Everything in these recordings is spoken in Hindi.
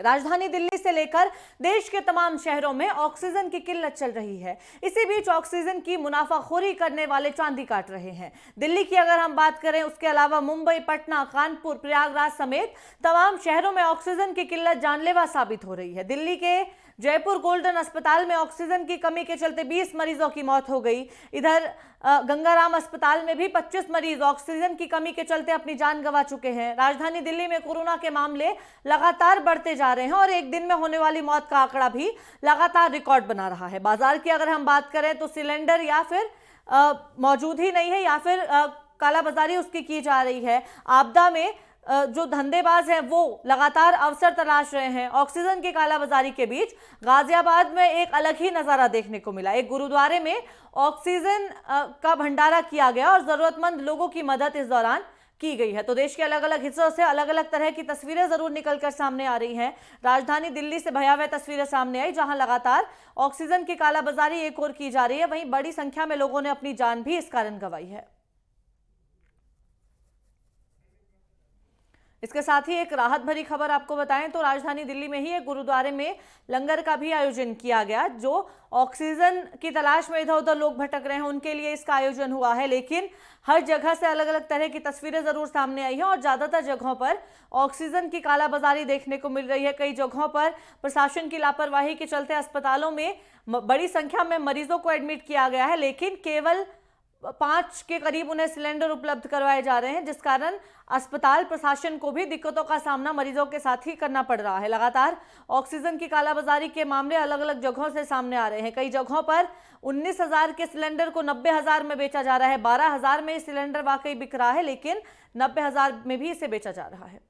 राजधानी दिल्ली से लेकर देश के तमाम शहरों में ऑक्सीजन की किल्लत चल रही है। इसी बीच ऑक्सीजन की मुनाफाखोरी करने वाले चांदी काट रहे हैं। दिल्ली की अगर हम बात करें, उसके अलावा मुंबई, पटना, कानपुर, प्रयागराज समेत तमाम शहरों में ऑक्सीजन की किल्लत जानलेवा साबित हो रही है। दिल्ली के जयपुर गोल्डन अस्पताल में ऑक्सीजन की कमी के चलते 20 मरीजों की मौत हो गई। इधर गंगाराम अस्पताल में भी 25 मरीज ऑक्सीजन की कमी के चलते अपनी जान गंवा चुके हैं। राजधानी दिल्ली में कोरोना के मामले लगातार बढ़ते जा रहे हैं और एक दिन में होने वाली मौत का आंकड़ा भी लगातार रिकॉर्ड बना रहा है। बाजार की अगर हम बात करें तो सिलेंडर या फिर मौजूद ही नहीं है या फिर कालाबाजारी उसकी की जा रही है। आपदा में जो धंधेबाज हैं वो लगातार अवसर तलाश रहे हैं। ऑक्सीजन की कालाबाजारी के बीच गाजियाबाद में एक अलग ही नजारा देखने को मिला। एक गुरुद्वारे में ऑक्सीजन का भंडारा किया गया और जरूरतमंद लोगों की मदद इस दौरान की गई है। तो देश के अलग अलग हिस्सों से अलग अलग तरह की तस्वीरें जरूर निकलकर सामने आ रही हैं। राजधानी दिल्ली से भयावह तस्वीरें सामने आई, जहां लगातार ऑक्सीजन की कालाबाजारी एक ओर की जा रही है, वहीं बड़ी संख्या में लोगों ने अपनी जान भी इस कारण गंवाई है। इसके साथ ही एक राहत भरी खबर आपको बताएं तो राजधानी दिल्ली में ही एक गुरुद्वारे में लंगर का भी आयोजन किया गया। जो ऑक्सीजन की तलाश में इधर उधर लोग भटक रहे हैं उनके लिए इसका आयोजन हुआ है, लेकिन हर जगह से अलग अलग तरह की तस्वीरें जरूर सामने आई हैं और ज्यादातर जगहों पर ऑक्सीजन की कालाबाजारी देखने को मिल रही है। कई जगहों पर प्रशासन की लापरवाही के चलते अस्पतालों में बड़ी संख्या में मरीजों को एडमिट किया गया है, लेकिन केवल 5 के करीब उन्हें सिलेंडर उपलब्ध करवाए जा रहे हैं, जिस कारण अस्पताल प्रशासन को भी दिक्कतों का सामना मरीजों के साथ ही करना पड़ रहा है। लगातार ऑक्सीजन की कालाबाजारी के मामले अलग अलग जगहों से सामने आ रहे हैं। कई जगहों पर 19,000 के सिलेंडर को 90,000 में बेचा जा रहा है। 12,000 में सिलेंडर वाकई बिक रहा है, लेकिन 90,000 में भी इसे बेचा जा रहा है।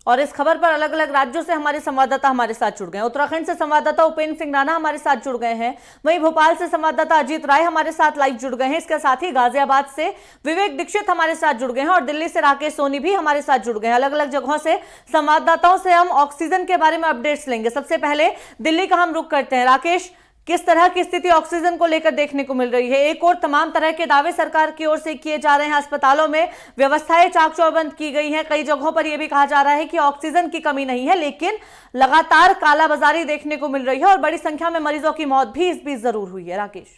और इस खबर पर अलग अलग राज्यों से हमारे संवाददाता हमारे साथ जुड़ गए हैं। उत्तराखंड से संवाददाता उपेंद्र सिंह राणा हमारे साथ जुड़ गए हैं, वहीं भोपाल से संवाददाता अजीत राय हमारे साथ लाइव जुड़ गए हैं। इसके साथ ही गाजियाबाद से विवेक दीक्षित हमारे साथ जुड़ गए हैं और दिल्ली से राकेश सोनी भी हमारे साथ जुड़ गए हैं। अलग अलग जगहों से संवाददाताओं से हम ऑक्सीजन के बारे में अपडेट्स लेंगे। सबसे पहले दिल्ली का हम रुख करते हैं। राकेश, किस तरह की स्थिति ऑक्सीजन को लेकर देखने को मिल रही है? एक और तमाम तरह के दावे सरकार की ओर से किए जा रहे हैं, अस्पतालों में व्यवस्थाएं चाक चौबंद की गई हैं। कई जगहों पर यह भी कहा जा रहा है कि ऑक्सीजन की कमी नहीं है, लेकिन लगातार कालाबाजारी देखने को मिल रही है और बड़ी संख्या में मरीजों की मौत भी इस बीच जरूर हुई है। राकेश,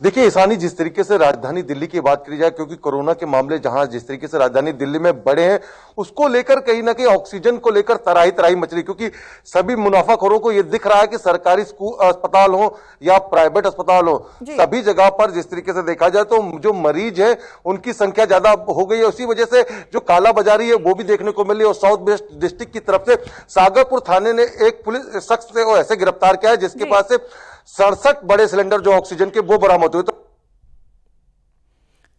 देखिए ईशानी, जिस तरीके से राजधानी दिल्ली की बात करी जाए, क्योंकि कोरोना के मामले जहां जिस तरीके से राजधानी दिल्ली में बढ़े हैं, उसको लेकर कहीं ना कहीं ऑक्सीजन को लेकर तराही तराही मच रही, क्योंकि सभी मुनाफाखोरों को यह दिख रहा है कि सरकारी स्कूल अस्पताल हो या प्राइवेट अस्पताल हो, सभी जगह पर जिस तरीके से देखा जाए तो जो मरीज है उनकी संख्या ज्यादा हो गई है। उसी वजह से जो कालाबाजारी है वो भी देखने को मिली। और साउथ वेस्ट डिस्ट्रिक्ट की तरफ से सागरपुर थाने ने एक पुलिस शख्स को ऐसे गिरफ्तार किया है जिसके पास से 67 बड़े सिलेंडर जो ऑक्सीजन के वो बरामद हुए। तो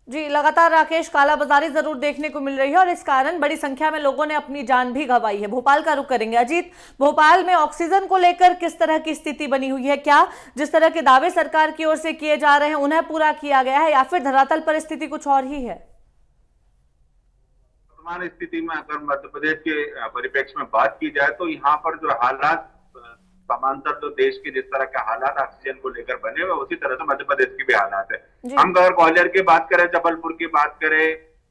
जी, लगातार राकेश, कालाबाजारी जरूर देखने को मिल रही है और इस कारण बड़ी संख्या में लोगों ने अपनी जान भी गंवाई है। भोपाल का रुख करेंगे। अजीत, भोपाल में ऑक्सीजन को लेकर किस तरह की स्थिति बनी हुई है? क्या जिस तरह के दावे सरकार की ओर से किए जा रहे हैं उन्हें पूरा किया गया है या फिर धरातल पर स्थिति कुछ और ही है? वर्तमान स्थिति में अगर मध्य प्रदेश के परिप्रेक्ष्य में बात की जाए तो यहाँ पर जो हालात समांतर तो देश के जिस तरह के हालात ऑक्सीजन को लेकर बने हुए, उसी तरह से मध्य प्रदेश की भी हालात है। हम अगर ग्वालियर की बात करें, जबलपुर की बात करें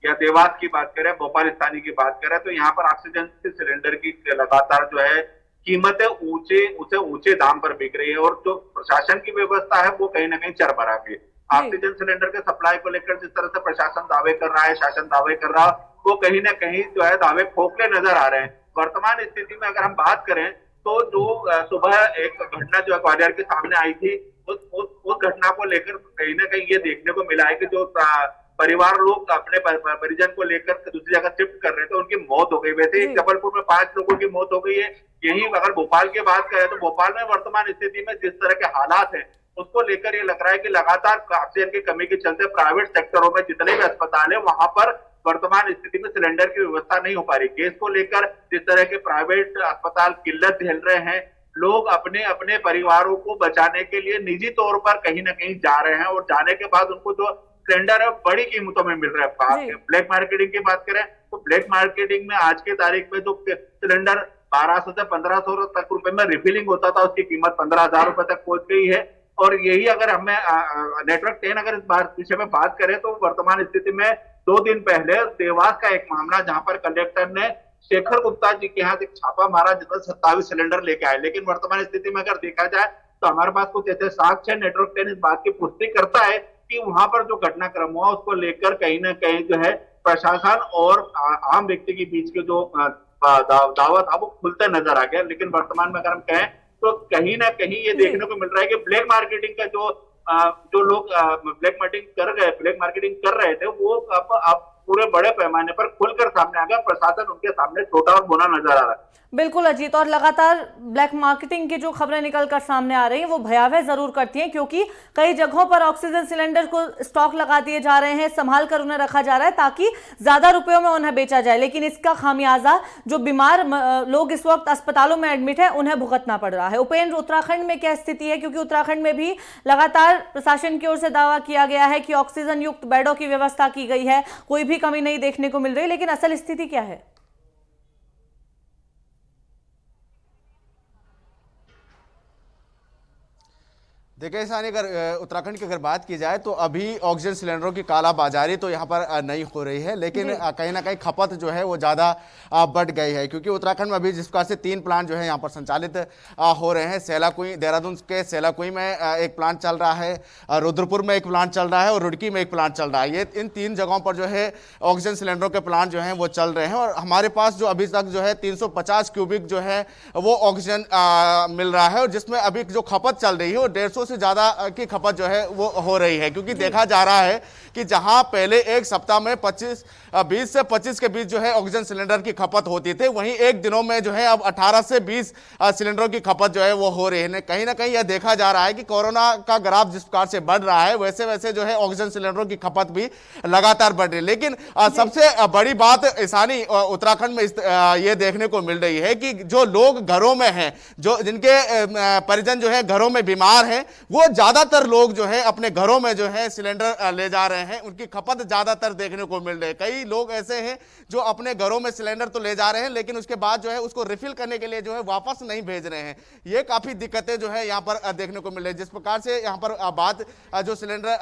या देवास की बात करें, भोपाल स्थानीय की बात करें, तो यहाँ पर ऑक्सीजन सिलेंडर की लगातार जो है कीमतें ऊंचे दाम पर बिक रही है और जो प्रशासन की व्यवस्था है वो कहीं ना कहीं चरमरा गई। ऑक्सीजन सिलेंडर के सप्लाई को लेकर जिस तरह से प्रशासन दावे कर रहा है, शासन दावे कर रहा है, वो कहीं ना कहीं जो है दावे खोखले नजर आ रहे हैं। वर्तमान स्थिति में अगर हम बात करें तो जो सुबह एक घटना जो ग्वालियर के सामने आई थी, उस घटना को लेकर कहीं ना कहीं ये देखने को मिला है कि जो परिवार लोग अपने परिजन को लेकर दूसरी जगह शिफ्ट कर रहे थे, उनकी मौत हो गई। वैसे जबलपुर में 5 लोगों की मौत हो गई है। यही अगर भोपाल की बात करें तो भोपाल में वर्तमान स्थिति में जिस तरह के हालात हैं उसको लेकर ये लग रहा है कि लगातार ऑक्सीजन की कमी के चलते प्राइवेट सेक्टरों में जितने भी अस्पताल है वहां पर वर्तमान स्थिति में सिलेंडर की व्यवस्था नहीं हो पा रही। गैस को लेकर जिस तरह के प्राइवेट अस्पताल किल्लत झेल रहे हैं, लोग अपने अपने परिवारों को बचाने के लिए निजी तौर पर कहीं ना कहीं जा रहे हैं और जाने के बाद उनको जो सिलेंडर है बड़ी कीमतों में मिल रहा है। ब्लैक मार्केटिंग की बात करें तो ब्लैक मार्केटिंग में आज के तारीख में जो सिलेंडर 1200 से 1500 तक रुपए में रिफिलिंग होता था, उसकी कीमत 15,000 रुपए तक पहुंच गई है। और यही अगर हमें नेटवर्क 10 अगर इस विषय में बात करें तो वर्तमान स्थिति में 2 दिन पहले देवास का एक मामला जहां पर कलेक्टर ने शेखर गुप्ता जी के यहाँ एक छापा मारा जिसमें 27 सिलेंडर लेके आए। लेकिन वर्तमान स्थिति में अगर देखा जाए तो हमारे पास कुछ ऐसे साक्ष्य नेटवर्क 10 इस बात की पुष्टि करता है कि वहां पर जो घटनाक्रम हुआ उसको लेकर कहीं ना कहीं जो है प्रशासन और आम व्यक्ति के बीच के जो दावा था वो खुलते नजर आ गया। लेकिन वर्तमान में अगर हम कहें तो कहीं ना कहीं ये देखने को मिल रहा है कि ब्लैक मार्केटिंग का जो लोग ब्लैक मार्केटिंग कर रहे थे वो अब पूरे बड़े पैमाने पर खुलकर सामने आ गया। प्रशासन उनके सामने छोटा और बुना नजर आ रहा है। बिल्कुल अजीत, और लगातार ब्लैक मार्केटिंग की जो खबरें निकल कर सामने आ रही हैं वो भयावह जरूर करती हैं, क्योंकि कई जगहों पर ऑक्सीजन सिलेंडर को स्टॉक लगा दिए जा रहे हैं, संभाल कर उन्हें रखा जा रहा है ताकि ज्यादा रुपयों में उन्हें बेचा जाए। लेकिन इसका खामियाजा जो बीमार लोग इस वक्त अस्पतालों में एडमिट है उन्हें भुगतना पड़ रहा है। उपेंद्र, उत्तराखंड में क्या स्थिति है? क्योंकि उत्तराखंड में भी लगातार प्रशासन की ओर से दावा किया गया है कि ऑक्सीजन युक्त बेडों की व्यवस्था की गई है, कोई भी कमी नहीं देखने को मिल रही, लेकिन असल स्थिति क्या है? देखिए सानी, अगर उत्तराखंड की अगर बात की जाए तो अभी ऑक्सीजन सिलेंडरों की कालाबाजारी तो यहाँ पर नहीं हो रही है, लेकिन कहीं ना कहीं खपत जो है वो ज़्यादा बढ़ गई है। क्योंकि उत्तराखंड में अभी जिस प्रकार से 3 प्लांट जो है यहाँ पर संचालित हो रहे हैं। सेलाकुई, देहरादून के सेलाकुई में एक प्लांट चल रहा है, रुद्रपुर में एक प्लांट चल रहा है और रुड़की में एक प्लांट चल रहा है। ये इन 3 जगहों पर जो है ऑक्सीजन सिलेंडरों के प्लांट जो हैं वो चल रहे हैं। और हमारे पास जो अभी तक जो है 350 क्यूबिक जो है वो ऑक्सीजन मिल रहा है, और जिसमें अभी जो खपत चल रही है वो 150 से ज्यादा की खपत जो है वो हो रही है। क्योंकि देखा जा रहा है कि जहां पहले एक सप्ताह में 20 से 25 के बीच जो है ऑक्सीजन सिलेंडर की खपत होती थी, वहीं एक दिनों में जो है अब 18 से 20 सिलेंडरों की खपत जो है वो हो रही है। कहीं ना कहीं यह देखा जा रहा है कि कोरोना का ग्राफ जिस प्रकार से बढ़ रहा है वैसे वैसे जो है ऑक्सीजन सिलेंडरों की खपत भी लगातार बढ़ रही है। लेकिन सबसे बड़ी बात ईशानी उत्तराखंड में ये देखने को मिल रही है कि जो लोग घरों में हैं, जो जिनके परिजन जो है घरों में बीमार हैं, वो ज्यादातर लोग जो है अपने घरों में जो है सिलेंडर ले जा रहे हैं, उनकी खपत ज्यादातर देखने को मिल रही है। कई लोग ऐसे हैं जो अपने घरों में सिलेंडर तो ले जा रहे हैं लेकिन उसके बाद जो है उसको रिफिल करने के लिए जो है वापस नहीं भेज रहे हैं। ये काफी दिक्कतें जो है यहाँ पर देखने को मिल रही है। जिस प्रकार से यहाँ पर बात जो सिलेंडर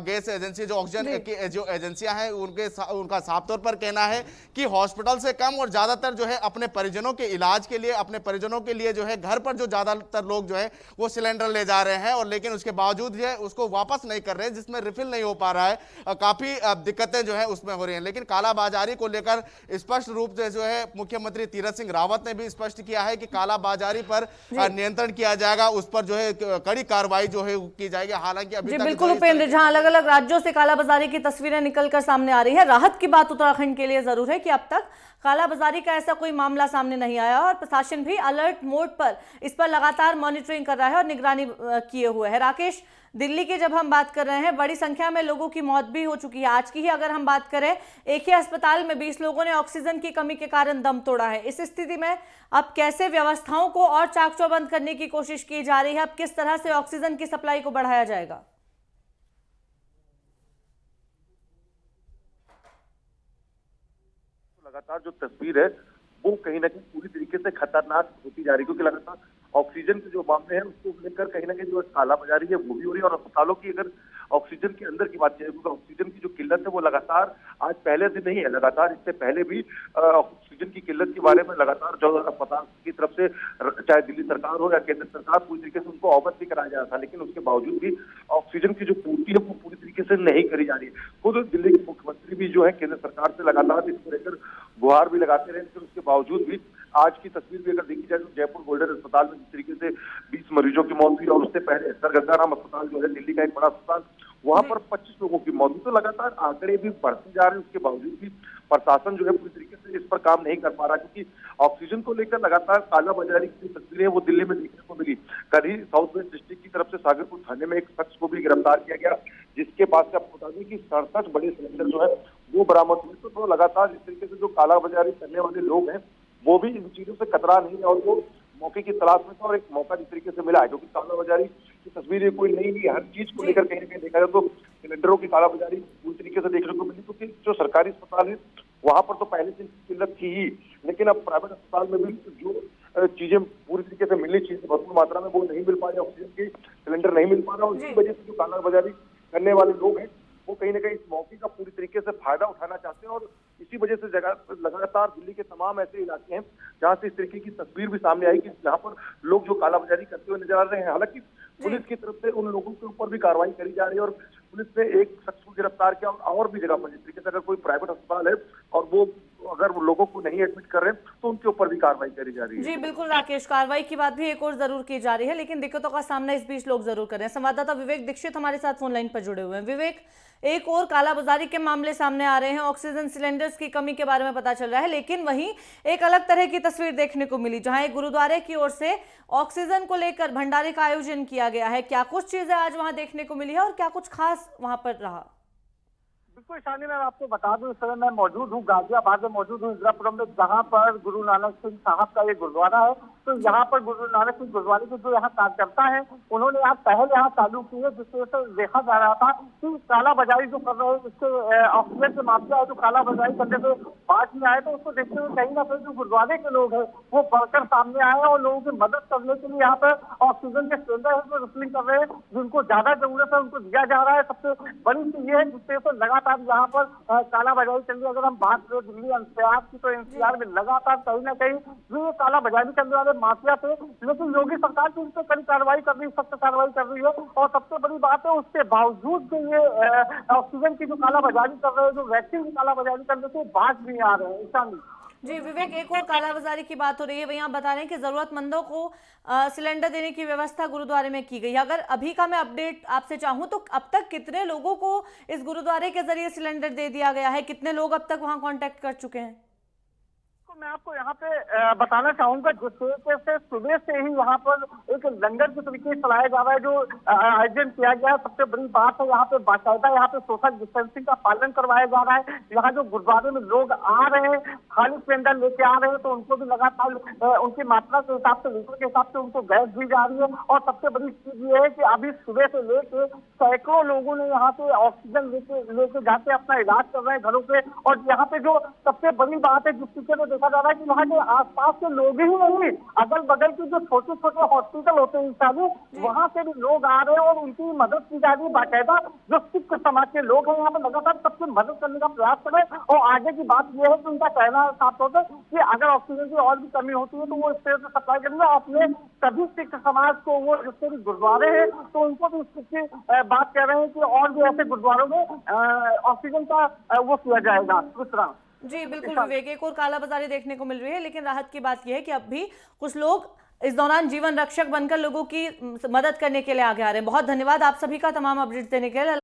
गैस एजेंसी, जो ऑक्सीजन की जो एजेंसियां हैं, उनका साफ तौर पर कहना है कि हॉस्पिटल से कम और ज्यादातर जो है अपने परिजनों के इलाज के लिए, अपने परिजनों के लिए जो है घर पर जो ज्यादातर लोग जो है वो सिलेंडर ले जा रहे हैं, और लेकिन उसके बावजूद जो है उसको वापस नहीं कर रहे हैं, जिसमें रिफिल नहीं हो पा रहा है। काफी दिक्कतें जो है उसमें हो रही हैं। लेकिन कालाबाजारी को लेकर स्पष्ट रूप से जो है मुख्यमंत्री तीरथ सिंह रावत ने भी स्पष्ट किया है कि कालाबाजारी पर नियंत्रण किया जाएगा, उस पर जो है कड़ी कार्रवाई जो है की जाएगी। हालांकि अभी तक बिल्कुल उपेंद्र, जहां अलग अलग राज्यों से कालाबाजारी की तस्वीरें निकलकर सामने आ रही है, राहत की बात उत्तराखंड के लिए जरूर है कि अब तक कालाबाजारी का ऐसा कोई मामला सामने नहीं आया और प्रशासन भी अलर्ट मोड पर इस पर लगातार मॉनिटरिंग कर रहा है और निगरानी किए हुए है। राकेश, दिल्ली की जब हम बात कर रहे हैं, बड़ी संख्या में लोगों की मौत भी हो चुकी है। आज की ही अगर हम बात करें, एक ही अस्पताल में 20 लोगों ने ऑक्सीजन की कमी के कारण दम तोड़ा है। इस स्थिति में अब कैसे व्यवस्थाओं को और चाक चौबंद करने की कोशिश की जा रही है? अब किस तरह से ऑक्सीजन की सप्लाई को बढ़ाया जाएगा? लगातार जो तस्वीर है वो कहीं ना कहीं पूरी तरीके से खतरनाक होती जा रही है, क्योंकि लगातार ऑक्सीजन के जो मामले हैं उसको लेकर कहीं ना कहीं जो कालाबाजारी है वो भी हो रही है। और अस्पतालों की अगर ऑक्सीजन के अंदर की बात करें, क्योंकि ऑक्सीजन की जो किल्लत है वो लगातार आज पहले से नहीं है, लगातार इससे पहले भी ऑक्सीजन की किल्लत के बारे में लगातार जो अस्पताल की तरफ से चाहे दिल्ली सरकार हो या केंद्र सरकार पूरी तरीके से उनको अवगत भी कराया जा रहा था, लेकिन उसके बावजूद भी ऑक्सीजन की जो पूर्ति है वो पूरी तरीके से नहीं करी जा रही है। खुद दिल्ली के मुख्यमंत्री भी जो है केंद्र सरकार से लगातार इसको लेकर गुहार भी लगाते रहे, लेकिन उसके बावजूद भी आज की तस्वीर भी अगर देखी जाए तो जयपुर गोल्डन अस्पताल में जिस तरीके से 20 मरीजों की मौत हुई, और उससे पहले सर गंगाराम अस्पताल जो है दिल्ली का एक बड़ा अस्पताल, वहां पर 25 लोगों की मौत हुई। तो लगातार आंकड़े भी बढ़ते जा रहे हैं, उसके बावजूद भी प्रशासन जो है पूरी तरीके से इस पर काम नहीं कर पा रहा, क्योंकि ऑक्सीजन को लेकर लगातार कालाबाजारी की तस्वीरें वो दिल्ली में देखने को मिली। कल ही साउथ वेस्ट डिस्ट्रिक्ट की तरफ से सागरपुर थाने में एक शख्स को भी गिरफ्तार किया गया, जिसके पास से आपको बता दें कि 67 बड़े सिलेंडर जो है वो बरामद हुए। तो लगातार इस तरीके से जो कालाबाजारी करने वाले लोग हैं वो भी इन चीजों से कतरा नहीं है और वो मौके की तलाश में था और एक मौका जिस तरीके से मिला है, क्योंकि कालाबाजारी की तस्वीर ये कोई नई नहीं है। हर चीज को लेकर कहीं ना कहीं देखा जाए तो सिलेंडरों की कालाबाजारी पूरी तरीके से देखने को मिली, क्योंकि जो सरकारी अस्पताल है वहां पर तो पहले से किल्लत थी ही, लेकिन अब प्राइवेट अस्पताल में भी जो चीजें पूरी तरीके से मिलनी चाहिए भरपूर मात्रा में वो नहीं मिल पा रही, ऑक्सीजन के सिलेंडर नहीं मिल पा रहा और इसी वजह से जो कालाबाजारी करने वाले लोग हैं वो कहीं ना कहीं इस मौके का पूरी तरीके से फायदा उठाना चाहते हैं। और इसी वजह से लगातार दिल्ली के तमाम ऐसे इलाके हैं जहां से इस तरीके की तस्वीर भी सामने आई कि जहां पर लोग जो कालाबाजारी करते हुए नजर आ रहे हैं। हालांकि पुलिस की तरफ से उन लोगों के ऊपर भी कार्रवाई करी जा रही है और पुलिस ने एक शख्स को गिरफ्तार किया और भी जगह पर जिस तरीके से अगर कोई प्राइवेट अस्पताल है और वो अगर वो लोगों को नहीं एडमिट कर रहे हैं तो उनके ऊपर भी कार्रवाई करी जा रही है। जी बिल्कुल राकेश, कार्रवाई की बात भी एक और जरूर की जा रही है, लेकिन दिक्कतों का सामना इस बीच लोग जरूर कर रहे हैं। संवाददाता विवेक दीक्षित हमारे साथ फोन लाइन पर जुड़े हुए हैं। विवेक, एक और कालाबाजारी के मामले सामने आ रहे हैं, ऑक्सीजन सिलेंडर्स की कमी के बारे में पता चल रहा है, लेकिन वहीं एक अलग तरह की तस्वीर देखने को मिली जहां एक गुरुद्वारे की ओर से ऑक्सीजन को लेकर भंडारे का आयोजन किया गया है। क्या कुछ चीजें आज वहां देखने को मिली है और क्या कुछ खास वहां पर रहा? बिल्कुल शानी, मैं आपको बता दूं, इस समय मैं मौजूद हूँ गाजियाबाद में, मौजूद हूँ इंदिरापुरम में, जहाँ पर गुरु नानक सिंह साहब का ये गुरुद्वारा है। तो यहाँ पर गुरु नानक सिंह गुरुद्वारे के जो यहाँ कार्यकर्ता है उन्होंने आज पहल यहाँ चालू की है, जिसकी वजह से देखा जा रहा था कि कालाबाजारी जो कर रहे हैं इसके ऑक्सीजन के मामले है, जो कालाबाजारी करने से बात नहीं आए, तो उसको देखते हुए कहीं ना कहीं जो गुरुद्वारे के लोग हैं वो बढ़कर सामने आए और लोगों की मदद करने के लिए यहाँ पर ऑक्सीजन के सिलेंडर है जो रिफिलिंग कर रहे हैं, जिनको ज्यादा जरूरत है उनको दिया जा रहा है। सबसे बड़ी चीज ये है जिससे तो लगातार यहाँ पर कालाबाजारी चल रही है। अगर हम बात करें दिल्ली एनसीआर की, तो एनसीआर में लगातार कहीं ना कहीं जो ये कालाबाजारी करने वाले माफिया थे, लेकिन योगी सरकार की उन पर कड़ी कार्रवाई कर रही है, सख्त कार्रवाई कर रही है। और सबसे बड़ी बात है उसके बावजूद जो ये ऑक्सीजन की जो कालाबाजारी कर रहे हैं, जो वैक्सीन की कालाबाजारी कर रहे थे, बाज नहीं आ रहे हैं। जी विवेक, एक और कालाबाजारी की बात हो रही है, वहीं आप बता रहे हैं कि जरूरतमंदों को सिलेंडर देने की व्यवस्था गुरुद्वारे में की गई है। अगर अभी का मैं अपडेट आपसे चाहूं तो अब तक कितने लोगों को इस गुरुद्वारे के जरिए सिलेंडर दे दिया गया है, कितने लोग अब तक वहां कांटेक्ट कर चुके हैं? मैं आपको यहाँ पे बताना चाहूंगा, जिस तरीके से सुबह से ही यहाँ पर एक लंगर के तरीके से चलाया जा रहा है, जो आयोजन किया गया है। सबसे बड़ी बात है यहाँ पे बाकायदा यहाँ पे सोशल डिस्टेंसिंग का पालन करवाया जा रहा है। यहाँ जो गुरुद्वारे में लोग आ रहे हैं, खाली सिलेंडर लेके आ रहे हैं, तो उनको भी लगातार उनकी मात्रा के हिसाब से, लीटर के हिसाब से उनको गैस दी जा रही है। और सबसे बड़ी चीज ये है कि अभी सुबह से लेके सैकड़ों लोगों ने यहाँ पे ऑक्सीजन लेके जाके अपना इलाज कर रहे हैं घरों पे। और यहाँ पे जो सबसे बड़ी बात है, जिस तरीके से देखा जा रहा है कि वहाँ के आसपास के लोग ही नहीं, अगल बगल के जो छोटे छोटे हॉस्पिटल होते हैं इंसानी, वहाँ से भी लोग आ रहे हैं और उनकी मदद की जा रही है। बाकायदा जो सिख समाज के लोग हैं यहाँ पे लगातार सबकी मदद करने का प्रयास करें। और आगे की बात यह है कि उनका कहना साफ होता है कि अगर ऑक्सीजन की और भी कमी होती है तो वो इस तरह से सप्लाई करेंगे। अपने सभी सिख समाज को, वो जितने भी गुरुद्वारे हैं, तो उनको भी इसकी बात कह रहे हैं कि और भी ऐसे गुरुद्वारों में ऑक्सीजन का वो किया जाएगा। दूसरा जी बिल्कुल विवेक, एक और कालाबाजारी देखने को मिल रही है, लेकिन राहत की बात यह है कि अब भी कुछ लोग इस दौरान जीवन रक्षक बनकर लोगों की मदद करने के लिए आगे आ रहे हैं। बहुत धन्यवाद आप सभी का तमाम अपडेट्स देने के लिए।